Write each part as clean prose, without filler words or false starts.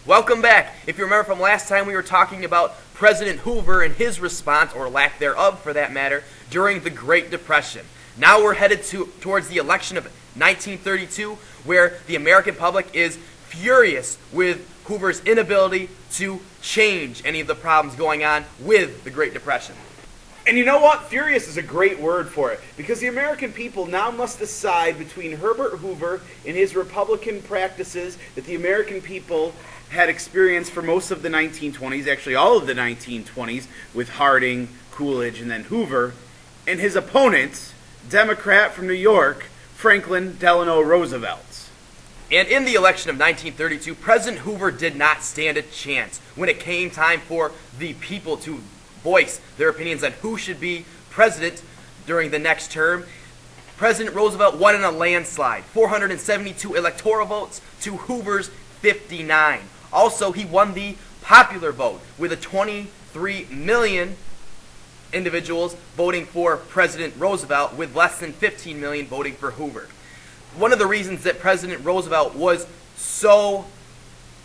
Welcome back. If you remember from last time, we were talking about President Hoover and his response, or lack thereof for that matter, during the Great Depression. Now we're headed towards the election of 1932, where the American public is furious with Hoover's inability to change any of the problems going on with the Great Depression. And you know what? Furious is a great word for it, because the American people now must decide between Herbert Hoover and his Republican practices that the American people had experienced for most of the 1920s, actually all of the 1920s, with Harding, Coolidge, and then Hoover, and his opponent, Democrat from New York, Franklin Delano Roosevelt. And in the election of 1932, President Hoover did not stand a chance when it came time for the people to voice their opinions on who should be president during the next term. President Roosevelt won in a landslide, 472 electoral votes to Hoover's 59. Also, he won the popular vote with a 23 million individuals voting for President Roosevelt, with less than 15 million voting for Hoover. One of the reasons that President Roosevelt was so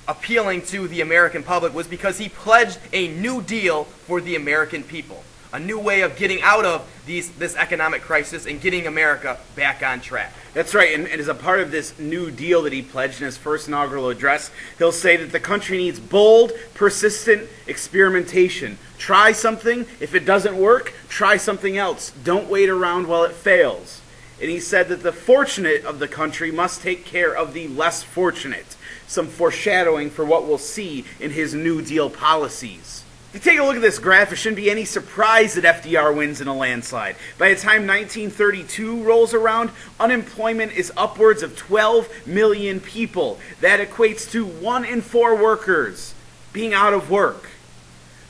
appealing to the American public was because he pledged a new deal for the American people, a new way of getting out of this economic crisis and getting America back on track. That's right, and as a part of this new deal that he pledged in his first inaugural address, he'll say that the country needs bold, persistent experimentation. Try something. If it doesn't work, try something else. Don't wait around while it fails. And he said that the fortunate of the country must take care of the less fortunate. Some foreshadowing for what we'll see in his New Deal policies. If you take a look at this graph, it shouldn't be any surprise that FDR wins in a landslide. By the time 1932 rolls around, unemployment is upwards of 12 million people. That equates to 1 in 4 workers being out of work.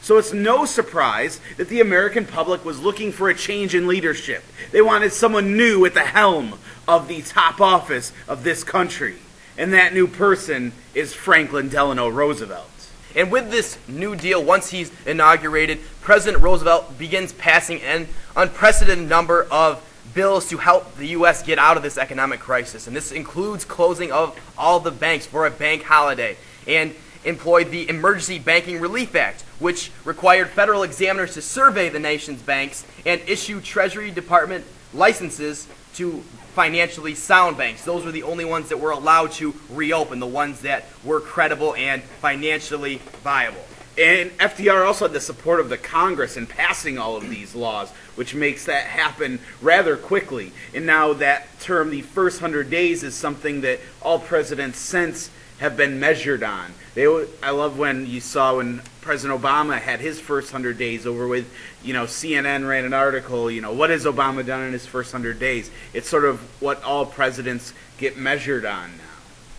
So it's no surprise that the American public was looking for a change in leadership. They wanted someone new at the helm of the top office of this country. And that new person is Franklin Delano Roosevelt. And with this New Deal, once he's inaugurated, President Roosevelt begins passing an unprecedented number of bills to help the U.S. get out of this economic crisis. And this includes closing of all the banks for a bank holiday, and employed the Emergency Banking Relief Act, which required federal examiners to survey the nation's banks and issue Treasury Department licenses to financially sound banks. Those were the only ones that were allowed to reopen, the ones that were credible and financially viable. And FDR also had the support of the Congress in passing all of these laws, which makes that happen rather quickly. And now that term, the first 100 days, is something that all presidents since have been measured on. I love when you saw when President Obama had his first 100 days over with, CNN ran an article, what has Obama done in his first 100 days? It's sort of what all presidents get measured on now.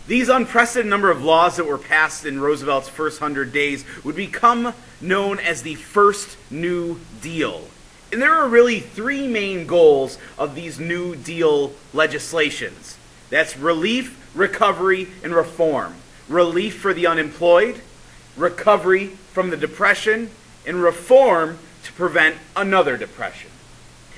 These unprecedented number of laws that were passed in Roosevelt's first 100 days would become known as the First New Deal. And there are really 3 main goals of these New Deal legislations. That's relief, recovery, and reform. Relief for the unemployed, recovery from the depression, and reform to prevent another depression.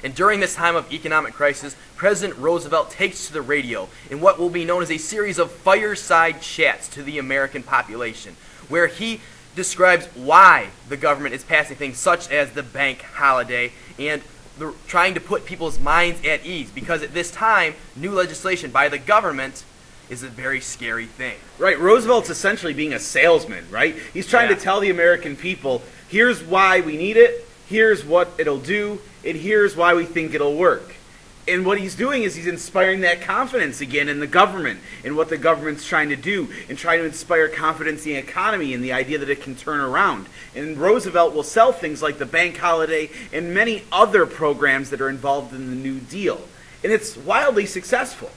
And during this time of economic crisis, President Roosevelt takes to the radio in what will be known as a series of fireside chats to the American population, where he describes why the government is passing things such as the bank holiday and trying to put people's minds at ease, because at this time, new legislation by the government is a very scary thing. Right, Roosevelt's essentially being a salesman, right? He's trying to tell the American people, here's why we need it, here's what it'll do, and here's why we think it'll work. And what he's doing is he's inspiring that confidence again in the government and what the government's trying to do, and trying to inspire confidence in the economy and the idea that it can turn around. And Roosevelt will sell things like the bank holiday and many other programs that are involved in the New Deal. And it's wildly successful.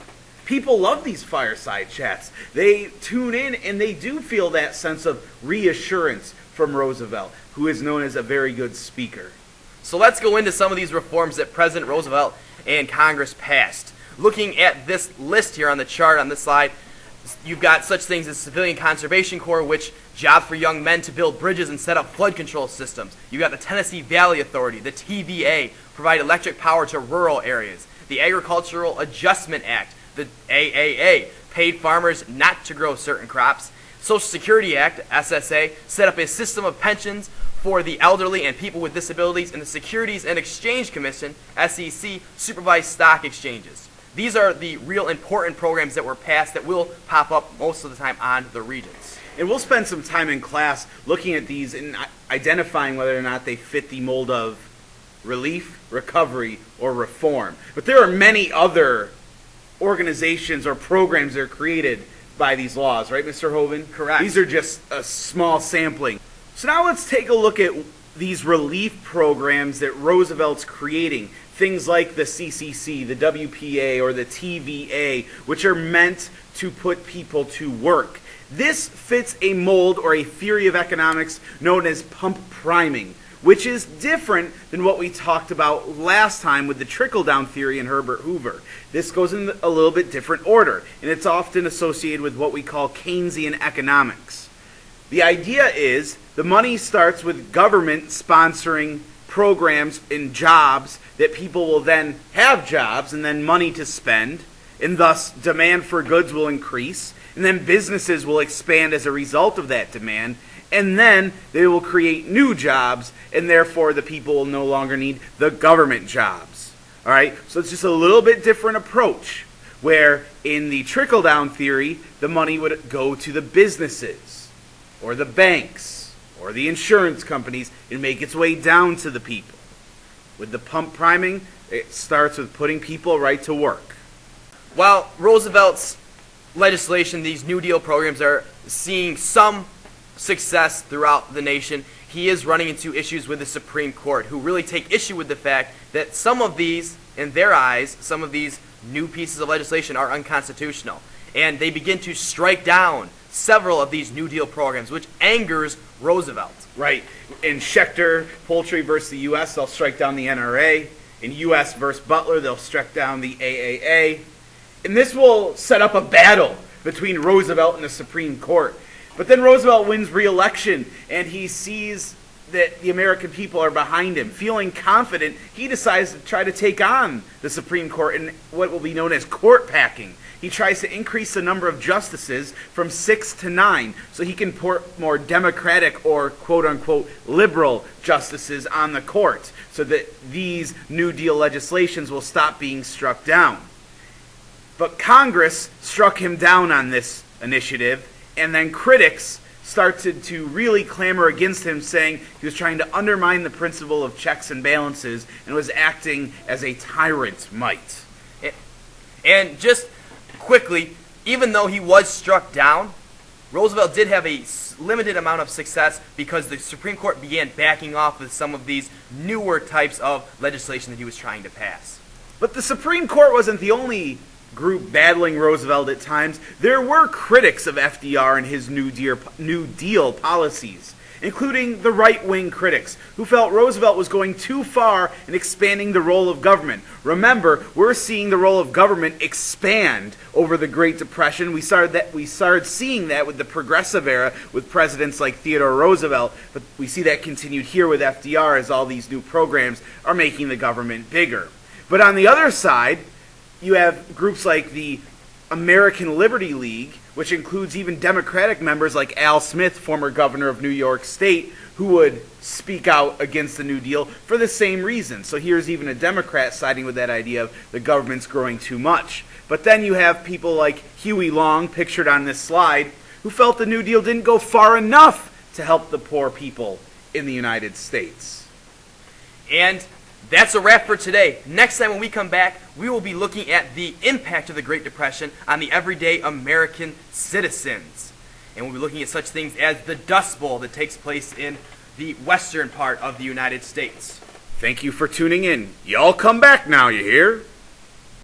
People love these fireside chats. They tune in and they do feel that sense of reassurance from Roosevelt, who is known as a very good speaker. So let's go into some of these reforms that President Roosevelt and Congress passed. Looking at this list here on the chart on this slide, you've got such things as Civilian Conservation Corps, which jobs for young men to build bridges and set up flood control systems. You've got the Tennessee Valley Authority, the TVA, provide electric power to rural areas. The Agricultural Adjustment Act, the AAA, paid farmers not to grow certain crops. Social Security Act, SSA, set up a system of pensions for the elderly and people with disabilities, and the Securities and Exchange Commission, SEC, supervised stock exchanges. These are the real important programs that were passed that will pop up most of the time on the Regents. And we'll spend some time in class looking at these and identifying whether or not they fit the mold of relief, recovery, or reform. But there are many other organizations or programs that are created by these laws, right, Mr. Hoven? Correct. These are just a small sampling. So now let's take a look at these relief programs that Roosevelt's creating. Things like the CCC, the WPA, or the TVA, which are meant to put people to work. This fits a mold or a theory of economics known as pump priming, which is different than what we talked about last time with the trickle-down theory in Herbert Hoover. This goes in a little bit different order, and it's often associated with what we call Keynesian economics. The idea is the money starts with government sponsoring programs and jobs that people will then have jobs and then money to spend, and thus demand for goods will increase, and then businesses will expand as a result of that demand, and then they will create new jobs, and therefore the people will no longer need the government jobs. All right, so it's just a little bit different approach, where in the trickle-down theory, the money would go to the businesses, or the banks, or the insurance companies, and make its way down to the people. With the pump priming, it starts with putting people right to work. While Roosevelt's legislation, these New Deal programs are seeing some success throughout the nation, he is running into issues with the Supreme Court, who really take issue with the fact that some of these, in their eyes, some of these new pieces of legislation are unconstitutional. And they begin to strike down several of these New Deal programs, which angers Roosevelt. Right. In Schechter, Poultry versus the U.S., they'll strike down the NRA. In U.S. versus Butler, they'll strike down the AAA. And this will set up a battle between Roosevelt and the Supreme Court. But then Roosevelt wins re-election, and he sees that the American people are behind him. Feeling confident, he decides to try to take on the Supreme Court in what will be known as court packing. He tries to increase the number of justices from 6 to 9 so he can put more democratic or quote-unquote liberal justices on the court so that these New Deal legislations will stop being struck down. But Congress struck him down on this initiative, and then critics started to really clamor against him, saying he was trying to undermine the principle of checks and balances and was acting as a tyrant might. And just quickly, even though he was struck down, Roosevelt did have a limited amount of success because the Supreme Court began backing off with some of these newer types of legislation that he was trying to pass. But the Supreme Court wasn't the only group battling Roosevelt at times. There were critics of FDR and his New Deal policies, including the right-wing critics who felt Roosevelt was going too far in expanding the role of government. Remember, we're seeing the role of government expand over the Great Depression. We started seeing that with the Progressive era with presidents like Theodore Roosevelt, but we see that continued here with FDR as all these new programs are making the government bigger. But on the other side, you have groups like the American Liberty League, which includes even Democratic members like Al Smith, former governor of New York State, who would speak out against the New Deal for the same reason. So here's even a Democrat siding with that idea of the government's growing too much. But then you have people like Huey Long, pictured on this slide, who felt the New Deal didn't go far enough to help the poor people in the United States. And that's a wrap for today. Next time when we come back, we will be looking at the impact of the Great Depression on the everyday American citizens. And we'll be looking at such things as the Dust Bowl that takes place in the western part of the United States. Thank you for tuning in. Y'all come back now, you hear?